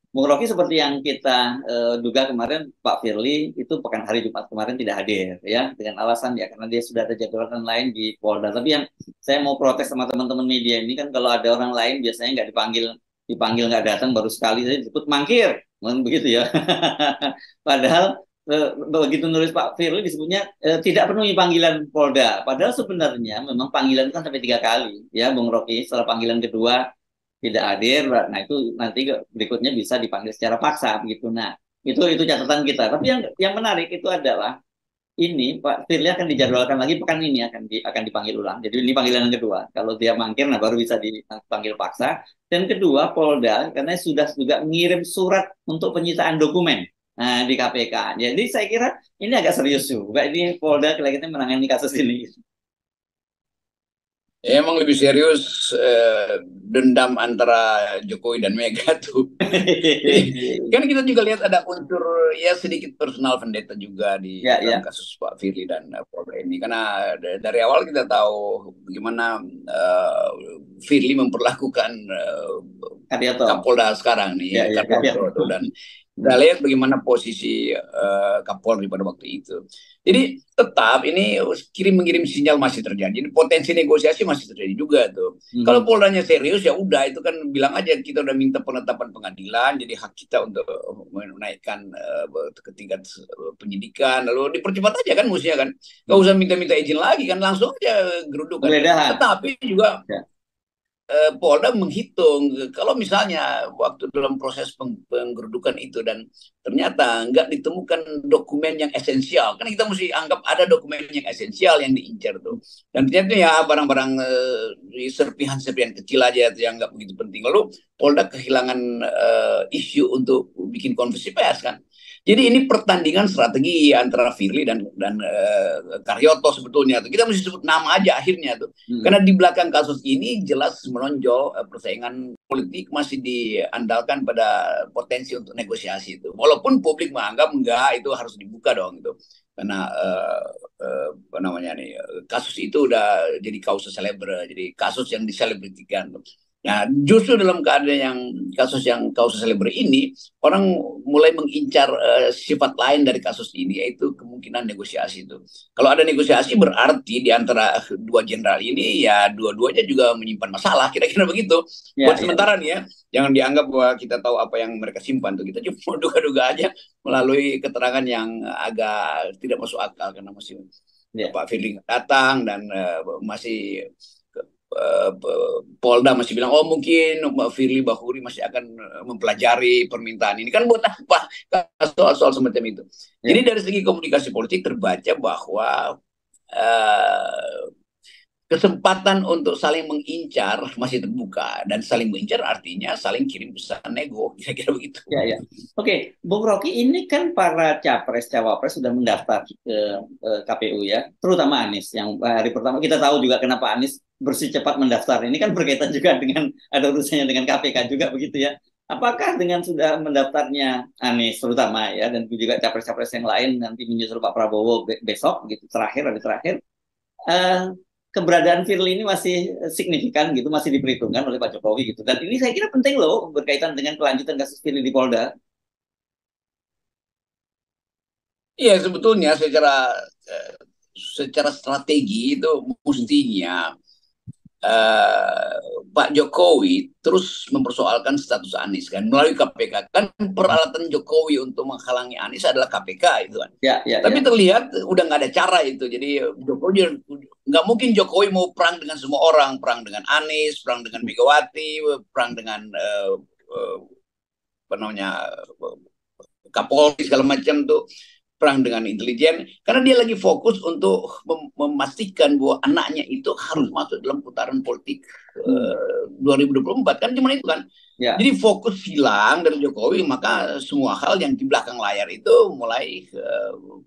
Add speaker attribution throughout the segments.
Speaker 1: Bung Rocky seperti yang kita duga kemarin Pak Firly itu pekan hari Jumat kemarin tidak hadir ya dengan alasan ya karena dia sudah ada jadwalkan lain di Polda. Tapi yang saya mau protes sama teman-teman media ini kan kalau ada orang lain biasanya nggak dipanggil dipanggil nggak datang baru sekali saja disebut mangkir, begitu ya. Padahal begitu nulis Pak Firly disebutnya tidak penuhi panggilan Polda. Padahal sebenarnya memang panggilan itu kan sampai 3 kali ya Bung Rocky. Setelah panggilan kedua tidak hadir, nah itu nanti berikutnya bisa dipanggil secara paksa begitu. Nah itu catatan kita. Tapi yang menarik itu adalah ini Pak Firly akan dijadwalkan lagi pekan ini akan dipanggil ulang. Jadi ini panggilan yang kedua. Kalau dia mangkir, nah baru bisa dipanggil paksa. Dan kedua Polda karena sudah juga mengirim surat untuk penyitaan dokumen di KPK. Jadi saya kira ini agak serius juga. Ini Polda kelihatannya menangani kasus ini.
Speaker 2: Ya, emang lebih serius dendam antara Jokowi dan Mega tuh. Jadi, kan kita juga lihat ada unsur ya sedikit personal vendetta juga di
Speaker 1: Ya,
Speaker 2: dalam
Speaker 1: ya.
Speaker 2: kasus Pak Firly dan Polda ini. Karena dari awal kita tahu bagaimana Firly memperlakukan
Speaker 1: Karyoto.
Speaker 2: Kapolda sekarang
Speaker 1: Ya,
Speaker 2: nih,
Speaker 1: ya,
Speaker 2: Karyoto tuh.
Speaker 1: Karyoto.
Speaker 2: Dan kita lihat bagaimana posisi Kapolri pada waktu itu. Jadi tetap ini kirim mengirim sinyal masih terjadi. Jadi potensi negosiasi masih terjadi juga tuh. Kalau
Speaker 1: Mhm.
Speaker 2: Poldanya serius ya udah itu kan bilang aja kita udah minta penetapan pengadilan, jadi hak kita untuk menaikkan ke tingkat penyidikan, lalu dipercepat aja kan mestinya kan. Gak usah minta-minta izin lagi kan langsung aja gerudukan.
Speaker 1: Penggeledahan.
Speaker 2: Tetapi juga
Speaker 1: Ya.
Speaker 2: Polda menghitung kalau misalnya waktu dalam proses penggerudukan itu dan ternyata nggak ditemukan dokumen yang esensial, kan kita mesti anggap ada dokumen yang esensial yang diincar tuh, dan ternyata ya barang-barang serpihan-serpihan kecil aja yang nggak begitu penting, lalu Polda kehilangan isu untuk bikin konversi pers kan. Jadi ini pertandingan strategi antara Firly dan Karyoto sebetulnya tuh. Kita mesti sebut nama aja akhirnya tuh.
Speaker 1: Mhm.
Speaker 2: Karena di belakang kasus ini jelas menonjol persaingan politik masih diandalkan pada potensi untuk negosiasi itu. Walaupun publik menganggap enggak itu harus dibuka dong itu. Karena apa namanya nih kasus itu udah jadi kausa celebre, jadi kasus yang diselebritikan. Nah, justru dalam keadaan yang kasus yang kausa celebre ini, orang mulai mengincar sifat lain dari kasus ini, yaitu kemungkinan negosiasi itu. Kalau ada negosiasi berarti di antara dua jenderal ini ya dua-duanya juga menyimpan masalah, kira-kira begitu.
Speaker 1: Ya,
Speaker 2: Buat
Speaker 1: ya,
Speaker 2: sementara nih ya, jangan dianggap bahwa kita tahu apa yang mereka simpan tuh. Kita cuma duga-duga aja melalui keterangan yang agak tidak masuk akal karena masih
Speaker 1: ya.
Speaker 2: Pak Firly datang dan masih uh, Polda masih bilang oh mungkin Firly Bahuri masih akan mempelajari permintaan ini kan buat apa soal-soal semacam itu. Jadi
Speaker 1: Ya.
Speaker 2: dari segi komunikasi politik terbaca bahwa uh, kesempatan untuk saling mengincar masih terbuka dan saling mengincar artinya saling kirim pesan nego kira-kira begitu.
Speaker 1: Ya, ya. Oke, Bung Rocky, ini kan para capres, cawapres sudah mendaftar ke KPU ya, terutama Anies. Yang hari pertama kita tahu juga kenapa Anies bersih cepat mendaftar. Ini kan berkaitan juga dengan ada urusannya dengan KPK juga begitu ya. Apakah dengan sudah mendaftarnya Anies terutama ya, dan juga capres-capres yang lain nanti menyusul Pak Prabowo besok gitu, terakhir ada terakhir, eh, keberadaan Firly ini masih signifikan gitu, masih diperhitungkan oleh Pak Jokowi gitu. Dan ini saya kira penting loh berkaitan dengan kelanjutan kasus Firly di Polda.
Speaker 2: Iya sebetulnya eh, secara strategi itu mestinya eh, Pak Jokowi terus mempersoalkan status Anies kan melalui KPK kan peralatan Jokowi untuk menghalangi Anies adalah KPK itu kan.
Speaker 1: Ya, ya,
Speaker 2: Tapi
Speaker 1: ya.
Speaker 2: terlihat udah nggak ada cara itu. Jadi Jokowi nggak mungkin Jokowi mau perang dengan semua orang, perang dengan Anies, perang dengan Megawati, perang dengan apa namanya Kapolri segala macam tuh perang dengan intelijen karena dia lagi fokus untuk memastikan bahwa anaknya itu harus
Speaker 1: Hmm.
Speaker 2: masuk dalam putaran politik
Speaker 1: Hmm.
Speaker 2: 2024 kan cuma itu kan.
Speaker 1: Ya.
Speaker 2: Jadi fokus hilang dari Jokowi maka semua hal yang di belakang layar itu mulai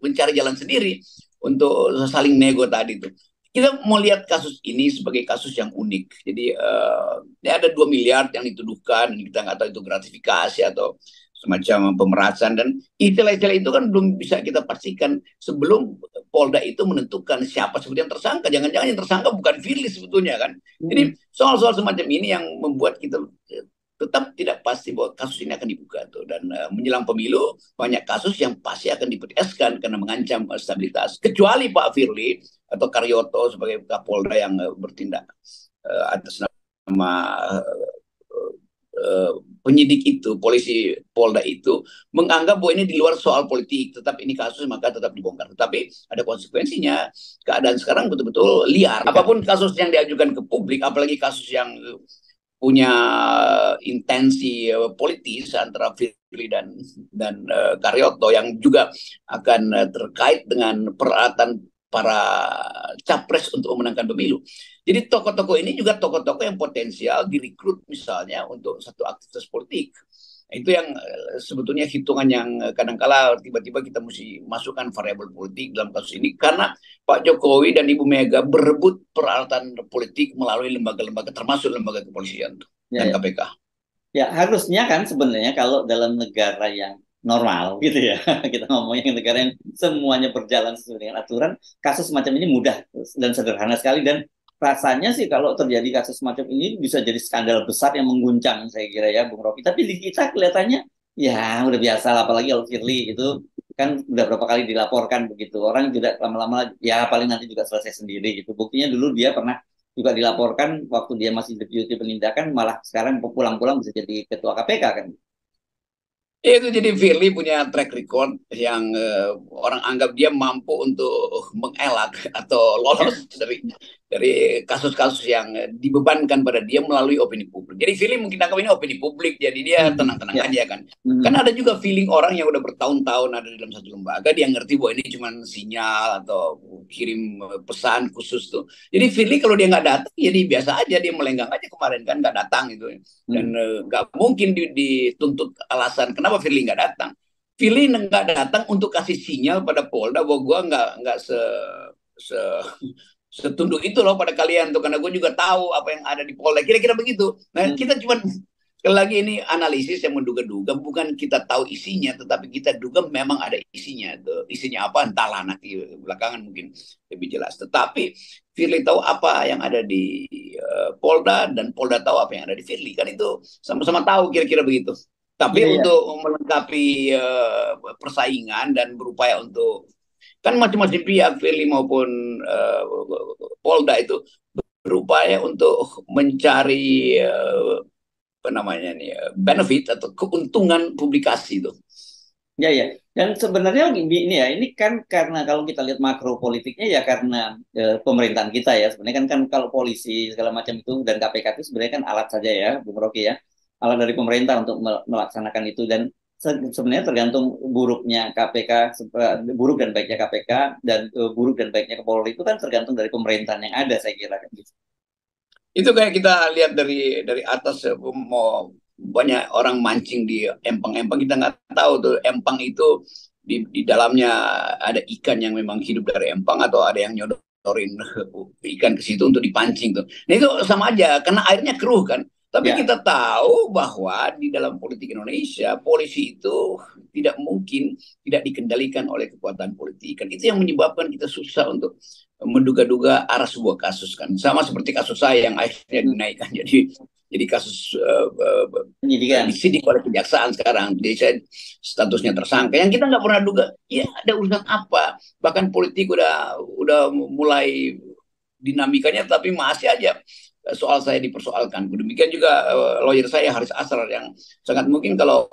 Speaker 2: mencari jalan sendiri untuk saling nego tadi itu. Kita mau lihat kasus ini sebagai kasus yang unik. Jadi ya ada 2 miliar yang dituduhkan, kita nggak tahu itu gratifikasi atau semacam pemerasan dan istilah-istilah itu kan belum bisa kita pastikan sebelum Polda itu menentukan siapa seperti yang tersangka. Jangan-jangan yang tersangka bukan Firly sebetulnya kan.
Speaker 1: Hmm.
Speaker 2: Jadi soal-soal semacam ini yang membuat kita tetap tidak pasti bahwa kasus ini akan dibuka tuh. Dan menjelang pemilu banyak kasus yang pasti akan dipetieskan karena mengancam stabilitas. Kecuali Pak Firly atau Karyoto sebagai Kapolda yang bertindak atas nama penyidik itu, polisi Polda itu menganggap bahwa ini di luar soal politik, tetap ini kasus maka tetap dibongkar. Tetapi ada konsekuensinya. Keadaan sekarang betul-betul liar. Apapun kasus yang diajukan ke publik, apalagi kasus yang punya intensi politis antara Firly dan Karyoto yang juga akan terkait dengan peralatan para capres untuk memenangkan pemilu. Jadi tokoh-tokoh ini juga tokoh-tokoh yang potensial direkrut misalnya untuk satu aktivitas politik. Itu yang sebetulnya hitungan yang kadangkala tiba-tiba kita mesti masukkan variabel politik dalam kasus ini karena Pak Jokowi dan Ibu Mega berebut peralatan politik melalui lembaga-lembaga termasuk lembaga kepolisian dan KPK.
Speaker 1: Ya harusnya kan sebenarnya kalau dalam negara yang normal gitu ya kita ngomongin negara yang semuanya berjalan sesuai dengan aturan, kasus semacam ini mudah dan sederhana sekali, dan rasanya sih kalau terjadi kasus semacam ini bisa jadi skandal besar yang mengguncang saya kira ya Bung Rocky. Tapi di kita kelihatannya ya udah biasa lah, apalagi kalau Firly itu kan udah berapa kali dilaporkan begitu, orang juga lama-lama ya paling nanti juga selesai sendiri gitu. Buktinya dulu dia pernah juga dilaporkan waktu dia masih deputi penindakan, malah sekarang pulang-pulang bisa jadi ketua KPK kan.
Speaker 2: Itu jadi Firly punya track record yang orang anggap dia mampu untuk mengelak atau lolos dari kasus-kasus yang dibebankan pada dia melalui opini publik. Jadi Firly mungkin anggap ini opini publik, jadi dia tenang-tenang aja kan. Kan ada juga feeling orang yang udah bertahun-tahun ada di dalam satu lembaga, dia ngerti bahwa ini cuma sinyal atau kirim pesan khusus tuh. Jadi Firly kalau dia nggak datang, jadi biasa aja, dia melenggang aja kemarin kan nggak datang gitu. Dan nggak mungkin dituntut alasan kenapa Firly nggak datang. Firly nggak datang untuk kasih sinyal pada Polda bahwa gue nggak setunduk itu loh pada kalian tuh, karena gue juga tahu apa yang ada di Polda, kira-kira begitu. Nah kita cuma sekali lagi ini analisis yang menduga-duga, bukan kita tahu isinya, tetapi kita duga memang ada isinya. Tuh. Isinya apa entahlah, nanti belakangan mungkin lebih jelas. Tetapi Firly tahu apa yang ada di Polda dan Polda tahu apa yang ada di Firly, kan itu sama-sama tahu kira-kira begitu. Tapi untuk melengkapi persaingan dan berupaya untuk kan macam-macam pihak Firly maupun Polda itu berupaya untuk mencari apa namanya nih benefit atau keuntungan publikasi itu.
Speaker 1: Ya ya. Dan sebenarnya ini ya, ini kan karena kalau kita lihat makro politiknya ya karena pemerintahan kita ya. Sebenarnya kan kalau polisi segala macam itu dan KPK itu sebenarnya kan alat saja ya, Bung Rocky ya. Alat dari pemerintah untuk melaksanakan itu, dan sebenarnya tergantung buruknya KPK, buruk dan baiknya KPK dan buruk dan baiknya Polri itu kan tergantung dari pemerintahan yang ada saya kira kan gitu.
Speaker 2: Itu kayak kita lihat dari atas mau banyak orang mancing di empang-empang, kita nggak tahu tuh empang itu di dalamnya ada ikan yang memang hidup dari empang atau ada yang nyodorin ikan ke situ untuk dipancing tuh. Nah itu sama aja karena airnya keruh kan. Tapi kita tahu bahwa di dalam politik Indonesia polisi itu tidak mungkin tidak dikendalikan oleh kekuatan politik. Kan itu yang menyebabkan kita susah untuk menduga-duga arah sebuah kasus kan. Sama seperti kasus saya yang akhirnya dinaikkan jadi kasus disidik oleh kejaksaan sekarang. Jadi saya statusnya tersangka. Yang kita nggak pernah duga, ya ada urusan apa. Bahkan politik udah mulai dinamikanya, tapi masih aja soal saya dipersoalkan. Demikian juga lawyer saya Haris Asrar yang sangat mungkin kalau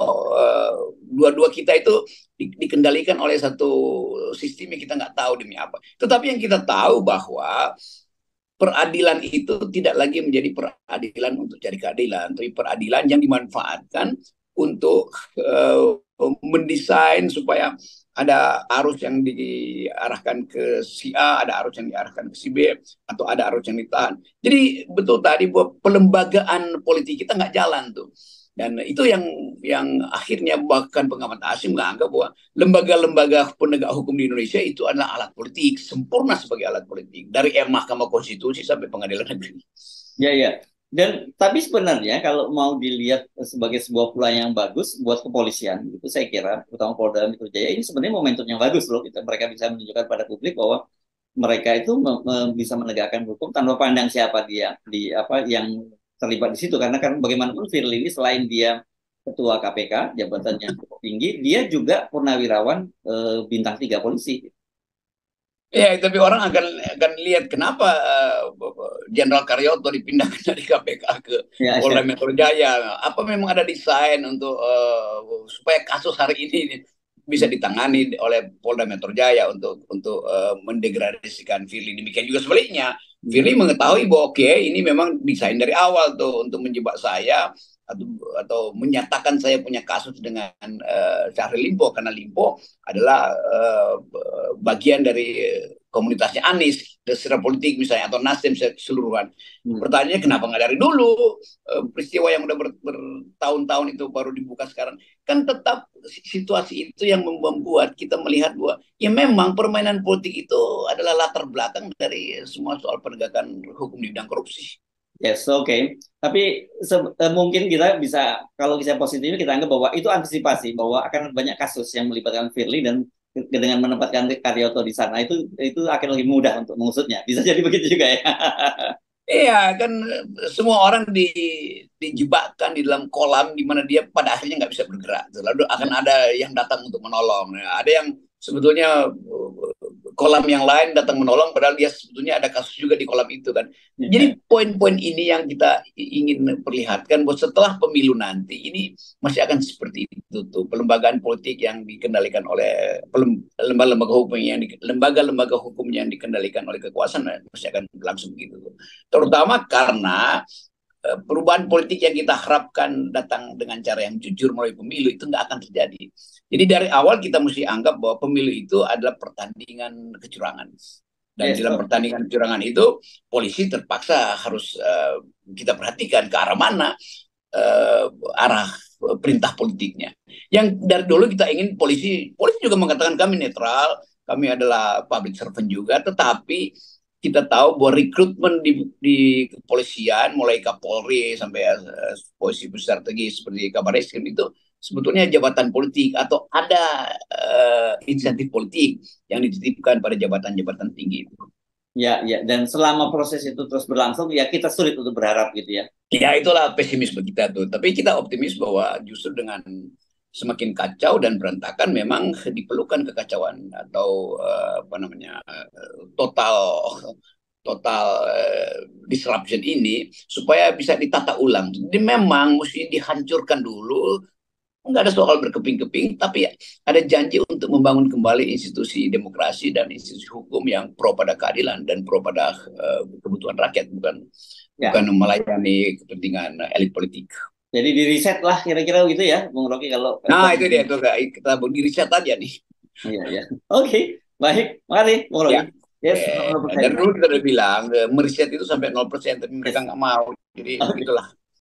Speaker 2: dua-dua kita itu dikendalikan oleh satu sistem yang kita nggak tahu demi apa. Tetapi yang kita tahu bahwa peradilan itu tidak lagi menjadi peradilan untuk cari keadilan, tapi peradilan yang dimanfaatkan untuk mendesain supaya ada arus yang diarahkan ke si A, ada arus yang diarahkan ke si B, atau ada arus yang ditahan. Jadi betul tadi bahwa pelembagaan politik kita nggak jalan tuh. Dan itu yang akhirnya bahkan pengamat asing menganggap bahwa lembaga-lembaga penegak hukum di Indonesia itu adalah alat politik, sempurna sebagai alat politik. Dari Mahkamah Konstitusi sampai Pengadilan Negeri.
Speaker 1: Ya, ya. Dan tapi sebenarnya kalau mau dilihat sebagai sebuah peluang yang bagus buat kepolisian, itu saya kira, terutama Polda Metro Jaya, ini sebenarnya momentum yang bagus loh. Mereka bisa menunjukkan pada publik bahwa mereka itu bisa menegakkan hukum tanpa pandang siapa dia di apa yang terlibat di situ karena kan bagaimanapun Firly ini selain dia ketua KPK jabatannya cukup tinggi, dia juga purnawirawan bintang 3 polisi.
Speaker 2: Ya, tapi orang akan lihat kenapa Jenderal Karyoto dipindahkan dari KPK ke
Speaker 1: Ya,
Speaker 2: Polda
Speaker 1: ya.
Speaker 2: Metro Jaya. Apa memang ada desain untuk supaya kasus hari ini bisa ditangani oleh Polda Metro Jaya untuk mendegradasikan Firly. Demikian juga sebaliknya. Firly mengetahui bahwa oke, ini memang desain dari awal tuh untuk menjebak saya atau menyatakan saya punya kasus dengan Syahrul Limpo karena Limpo adalah bagian dari komunitasnya Anies secara politik misalnya atau Nasdem keseluruhan. Pertanyaannya kenapa nggak dari dulu peristiwa yang udah bertahun-tahun itu baru dibuka sekarang? Kan tetap situasi itu yang membuat kita melihat bahwa ya memang permainan politik itu adalah latar belakang dari semua soal penegakan hukum di bidang korupsi.
Speaker 1: Yes, oke. Tapi mungkin kita bisa, kalau bisa positifnya kita anggap bahwa itu antisipasi bahwa akan banyak kasus yang melibatkan Firly dan dengan menempatkan Karyoto di sana itu akan lebih mudah untuk mengusutnya. Bisa jadi begitu juga ya.
Speaker 2: Iya kan semua orang dijebakkan di dalam kolam di mana dia pada akhirnya nggak bisa bergerak. Lalu akan ada yang datang untuk menolong. Ada yang sebetulnya kolam yang lain datang menolong padahal dia sebetulnya ada kasus juga di kolam itu kan. Jadi poin-poin ini yang kita ingin perlihatkan bahwa setelah pemilu nanti ini masih akan seperti itu tuh pelembagaan politik yang dikendalikan oleh lembaga-lembaga hukum yang dikendalikan oleh kekuasaan masih akan berlangsung gitu tuh. Terutama karena perubahan politik yang kita harapkan datang dengan cara yang jujur melalui pemilu itu nggak akan terjadi. Jadi dari awal kita mesti anggap bahwa pemilu itu adalah pertandingan kecurangan. Dan dalam pertandingan kecurangan itu polisi terpaksa harus kita perhatikan ke arah mana arah perintah politiknya. Yang dari dulu kita ingin polisi juga mengatakan kami netral, kami adalah public servant juga, tetapi kita tahu bahwa rekrutmen di kepolisian mulai Kapolri sampai posisi besar strategi seperti Kabar Eskrim itu sebetulnya jabatan politik atau ada insentif politik yang dititipkan pada jabatan-jabatan tinggi itu.
Speaker 1: Ya, ya. Dan selama proses itu terus berlangsung, ya kita sulit untuk berharap gitu ya.
Speaker 2: Ya itulah pesimisme kita tuh. Tapi kita optimis bahwa justru dengan semakin kacau dan berantakan memang diperlukan kekacauan atau total disruption ini supaya bisa ditata ulang. Jadi memang mesti dihancurkan dulu. Enggak ada soal berkeping-keping, tapi ada janji untuk membangun kembali institusi demokrasi dan institusi hukum yang pro pada keadilan dan pro pada kebutuhan rakyat, bukan melayani kepentingan elit politik.
Speaker 1: Jadi di riset lah kira-kira gitu ya, Bung Rocky kalau.
Speaker 2: Nah itu dia tuh kita di riset aja nih.
Speaker 1: Iya ya. Oke, baik. Makasih, Bung Rocky.
Speaker 2: Ya. Yes, dari dulu kita udah bilang meriset itu sampai 0%, tapi mereka nggak mau. Jadi itulah.